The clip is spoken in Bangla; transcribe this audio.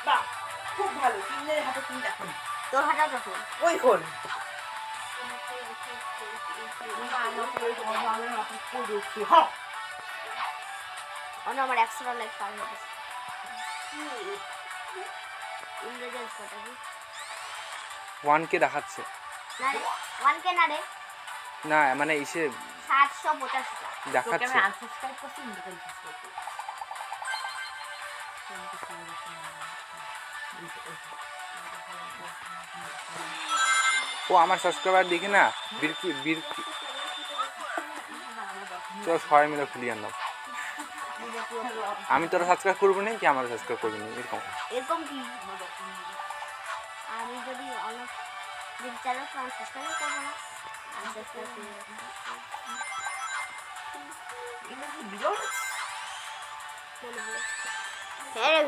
বাহ, খুব ভালো। তিনজনের হাতে তিনটা ফোন। তোর হাতে কখন? ওই ফোন। আমার এক্সট্রা লাইফ পার হয়ে গেছে। ইন্দ্রজাল কটা কি? 1K দেখাচ্ছে। না রে, 1K না রে, না মানে ইসে 785 টা। তোকে দেখাচ্ছে। আমি আনসাবস্ক্রাইব করছি, ইন্দ্রজাল সাবস্ক্রাইব করছি। ও আমার সাবস্ক্রাইবার দেখি না বিরকি বিরকি। চল সবাই মিলে খুলি আনলাম। আমি তোরা সাবস্ক্রাইব করবো না কি আমার সাবস্ক্রাইব করবি না এরকম? এরকম কি? আমি যদি অনেক দিন চ্যানেল সাবস্ক্রাইব করবো না, আনসাবস্ক্রাইব করে রাখবো। এগুলো কি বিরল? হ্যাঁ রে।